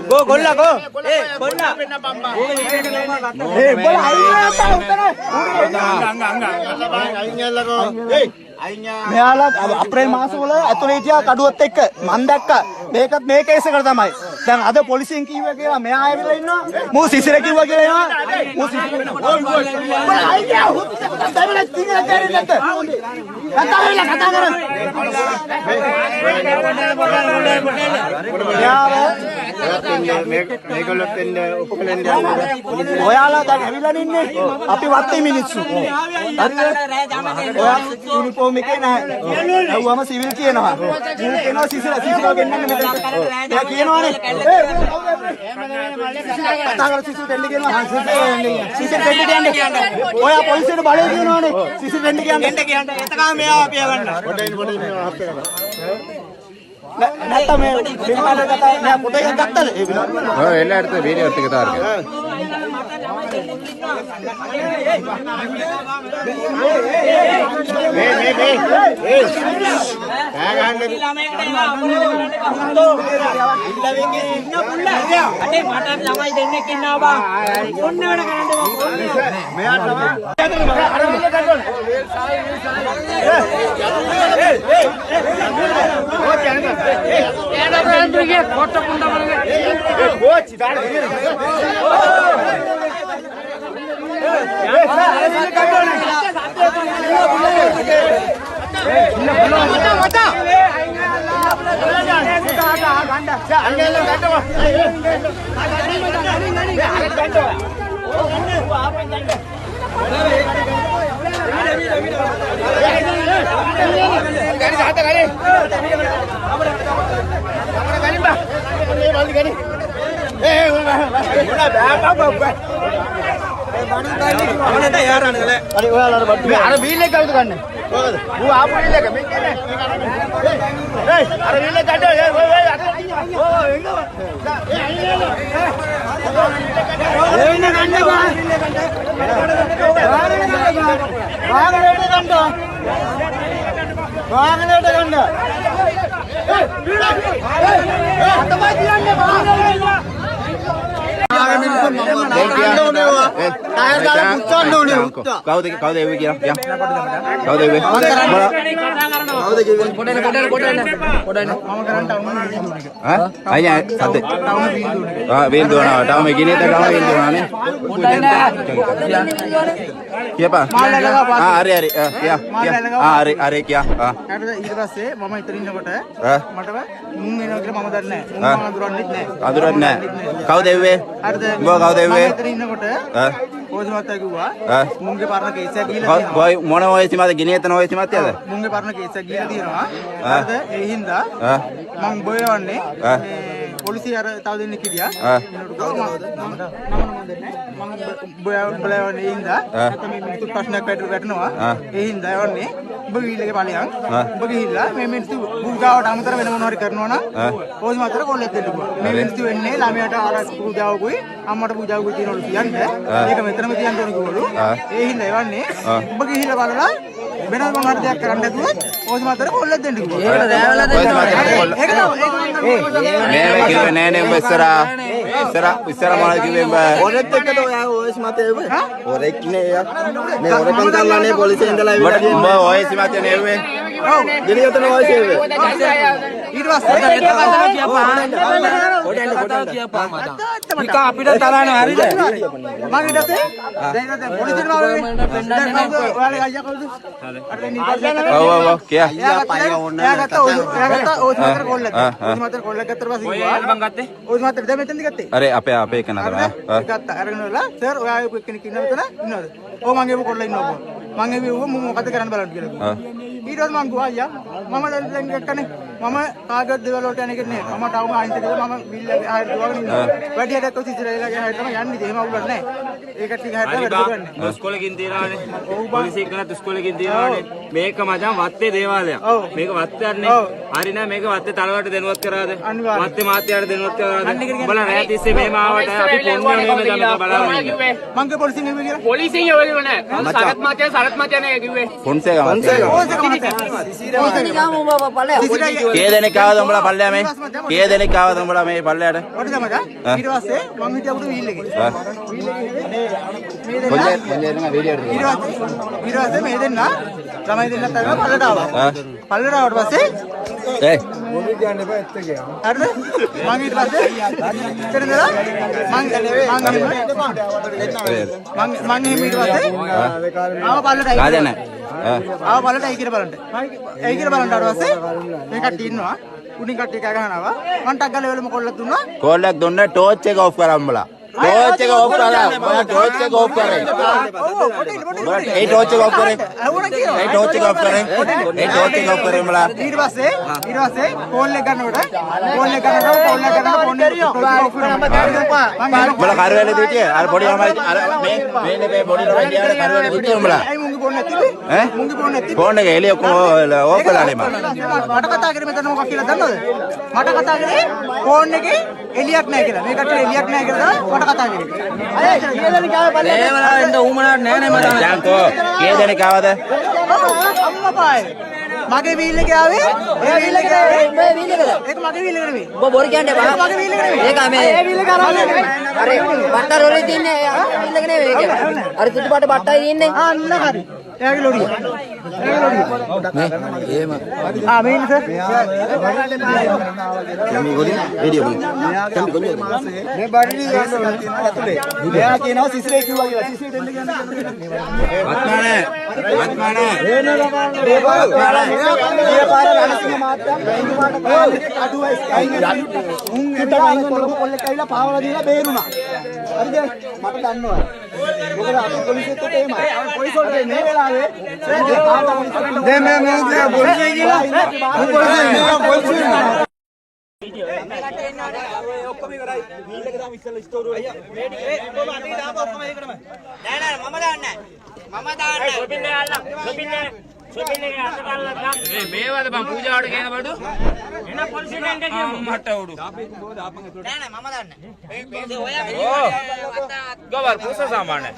Go, golla, go. Golla. මෙයාලා අප්‍රේල් මාසවල ඇතුලේ හිටියා කඩුවත් එක්ක මම දැක්කා මේකත් මේ කේස් එකට තමයි දැන් අද පොලිසියෙන් කිව්වා කියලා මෙයා ආවිලා ඉන්නවා මූ සිසිර කිව්වා කියලා එනවා මූ සිසිර අයියා දැන් තියලා දැරින් නැත්ද කතා කරලා මේගොල්ලොත් එන්න ඔක්කොලෙන් යන්නේ ඔයාලා දැන් ඇවිල්ලා ඉන්නේ අපි වත්තේ මිනිස්සු හරිද ඔයා යුනිෆෝම් එකේ නැහැ ඇව්වම සිවිල් කියනවා මූ කියනවා සිසිර ගෙන්නන්න මෙතන එයා කියනවානේ කතා කරලා සිසිර දෙන්න කියනවා සිසිර දෙන්න කියන්නේ ඔයා පොලිසියට බලය කියනවානේ සිසිර දෙන්න කියන්නේ එතකම මෙයා අපි යවන්න. නැත්නම් මේ විමානය කතා නෑ ෆොටෝ එකක් ගත්තද ඒ විලාම ඔව් එලා எடுத்து வீடியோ எடுத்துக்க தான் இருக்கு කවුද එව්වේ කියලා කවුද එව්වේ අයියා සද්ද වේන්දුවනවා තාම ගිනේත ගම වේන්දුවනානේ කියපා හරි හරි කියා හරි කියා ඊට පස්සේ මම ඉතින් ඉන්නකොට මට මුන් එනවා කියලා මම දන්නේ නැහැ මුන් අඳුරන්නේ නැහැ කවුද එව්වේ උඹ කවුද එව්වේ ඉතින් ඉන්නකොට පොලිස් මහත්තයා කිව්වා මුන්ගේ පරණ කේස් එක ගිහලා තියෙනවා මොන ඔයසි මත ගිනේතන ඔයසි මතයද මුන්ගේ පරණ කේස් එක ගිහලා තියෙනවා හරිද ඒ හින්දා මං බොයවන්නේ පොලිසිය අර තව දෙන්නෙක් හිටියා බොයවන්නේ හින්දා නැත්නම් මේ මිනිස්සු ප්‍රශ්නයක් වැටෙනවා ඒ හින්දා යවන්නේ ඔබ ගිහිල්ලා ඵලයන් ඔබ ගිහිල්ලා මේ මිනිස්සු පූජාවට අමතර වෙන මොනවා හරි කරනවා නම් පොලිස් මහත්තයා කොල්ලෙක් දෙන්න පුළුවන් මේ මිනිස්සු වෙන්නේ ළමයාට ආර පූජාවකුයි අම්මට පූජාවකුයි තියනවලු කියන්නේ ඒක මෙතනම තියන්න ඕන කිව්වලු ඒ හින්දා යවන්නේ ඔබ ගිහිල්ලා බලලා වෙන මොන හරි දෙයක් කරන්න නැතුව පොලිස් මහත්තයා කොල්ලෙක් දෙන්න කිව්වා ඒක දැවලා දෙන්න නෑ කිව්වේ නෑ නේ උඹ ඉස්සර මොනවද කිව්වේ උඹ ඔරෙත් එක්කද ඔයා ඔයස් මතේ ඔරෙක් නේ යා මේ ඔරකම් කරලානේ පොලිසියෙන් ඉඳලා උඹ ඔයස් මතේ නෙවෙයි ගෙනියතන වාසිය වේ. ඊට පස්සේ නිකා අපිට තරහන හරිද? මම ඊට පස්සේ දැන් පොලිසියට මාරුනේ. ඔයාලගේ අයියා කවුද? අර ඔව් කියා. එයා ගත්තා ඕස් මාතර කොල්ලක්. ඕස් මාතර කොල්ලක් ගත්තට පස්සේ ඔය මං ගත්තේ. ඕස් මාතර දැන් මෙතනදි ගත්තේ. අර අපේ කෙනා තමයි. ගත්තා අරගෙන වලා සර් ඔයා කෙනෙක් ඉන්න මෙතන ඉන්නවද? ඔව් මං ඒව කොල්ල ඉන්නවා. මං ඒව මොකද කරන්න බලන්න කියලා. ඊට පස්සේ මං ගියා අයියා මම දැන් ගත්තනේ මම කාගේද දේවල් වලට යන්නේ නැහැ. මම ටවුම අයින්ට ගිහලා මම බිල් එක ආයෙත් දුවගෙන ඉන්නවා. වැඩියට කොහොමද ඉස්සරහලගේ ආයෙත් තමයි යන්නේ. එහෙම අවුලක් නැහැ. ඒකට ටික හැදලා වැඩ කරන්නේ. ඉස්කෝලේකින් තියනවානේ. පොලිසිය කරත් ඉස්කෝලේකින් තියනවානේ. මේක මචං වත්තේ දේවාලයක්. මේක වත්තයන්නේ. හරි නෑ මේක වත්තේ තලවට දෙනුවත් කරාද? වත්තේ මාත්‍යාට දෙනුවත් කරාද? උඹලා රැය තිස්සේ මේම ආවට අපි පොන්නේ නෙමෙයි දැන් බලන්න. මං ගේ පොලිසියෙන් එන්නේ කියලා. පොලිසියෙන් එවලු නෑ. සරත් මාත්‍යා නේ කිව්වේ. ෆොන්සේකා සිසිරයි කී දෙනෙක් ආවද උඹලා පල්ලෙයා මේ? කී දෙනෙක් ආවද උඹලා මේ පල්ලෙයාට? ඔතන තමයි. ඊට පස්සේ මං හිටියා උඩ වීල් එකේ. ඊට පස්සේ මේ දෙන්න ළමයි දෙන්නත් අරගෙන පල්ලට ආවා. පල්ලට ආවට පස්සේ ඒ හරිද? මං ඊට පස්සේ ඉතින්දලා මං ඊට පස්සේ ආව පල්ලට කාදේ නැහැ. ආව පල්ලට ඇයි කියලා බලන්න. ඇයි කියලා බලන්න ආවට පස්සේ මේ කට්ටිය ඉන්නවා. උඩින් කට්ටිය කෑ ගහනවා. මං ටක් ගාලා වෙලම කොල්ලක් දුන්නා. කෝල්ලක් දුන්න ටෝච් එක ඔෆ් කරා උඹලා. ටෝච් එක ඔෆ් කරලා උඹලා ටෝච් එක ඔෆ් කරේ. ඒ ටෝච් එක ඔෆ් කරේ. ඒ ටෝච් එක ඔෆ් කරේ. ඒ ටෝච් එක ඔෆ් කරේ උඹලා. ඊට පස්සේ කෝල් එක ගන්නකොට ෆෝන් එක උඹලා කරවැලේ දුටියේ අර පොඩි ළමයි අර මේ පොඩි ළමයි ගියාට කරවැලේ දුටියේ උඹලා. ඇයි මුංගි ෆෝන් නැතිද? ඈ මුංගි ෆෝන් නැතිද? ෆෝන් එක එළිය ඔෆ් කළානේ මම. මට කතා කරේ මෙතන මොකක් කියලා දන්නවද? මට කතා කරේ ෆෝන් එකේ එලියක් නැහැ කියලා. මේ කට්ටිය එලියක් නැහැ කියලා තමයි මට කතා කරේ. අය කියලා ගාව බලන්න. ඒ වල එන්න උමනාට නෑ නේ මට. ජාන්කෝ කී දෙනෙක් ආවද? අම්මා පායි. මගේ වීල් එකේ ආවේ ඒ වීල් එකේ මේ වීල් එකද? ඒක මගේ වීල් එක නෙමෙයි. ඔබ බොරු කියන්නේ බා. මගේ වීල් එක නෙමෙයි. ඒක මේ ඒ වීල් එක අරන් අර බට්ටා රෝලේ තියන්නේ වීල් එක නෙවෙයි ඒක. අර පිටුපට බට්ටායි තියන්නේ. අන්න හරි. එයාගේ ලොරිය. මේ එහෙම. මේන් සර්. මේ බඩේ ඇතුලේ. මෙයා කියනවා සිසිරේ කිව්වා කියලා. සිසිරේ දෙන්න කියන්නේ. වත්මානේ මේ පාර රණසිංහ මාත්‍යා බැංකු මාට අඩුවයි උන් හිටගෙන කොල්ලෙක් ඇවිල්ලා පාවලා දීලා බේරුණා. හරිද? මට දන්නවා. මොකද අපි පොලිසියත් එක්ක එහෙමයි. පොලිස් වලට මේ වෙලාවේ දැන් මේ මොකද පොලිසිය කියලා පොලිසිය ඔක්කොම ඉවරයි. වීල් එක දාම ඉස්සෙල්ලා ස්ටෝර් වල. මේ ටික ඔක්කොම අතේ දාපුවා ඔක්කොම ඒකටම. නෑ මම දාන්නේ නැහැ. මම දාන්නේ. සොපින්නේ අල්ලන්න. සොපින්නේ අත බලන්න. මේවද බං පූජාවට කියන බඩු? එන පොලිසියෙන් එන්න කියමු. මට උඩු. නෑ මම දාන්නේ. ඔය ගවර් පුස සාමාන්‍ය.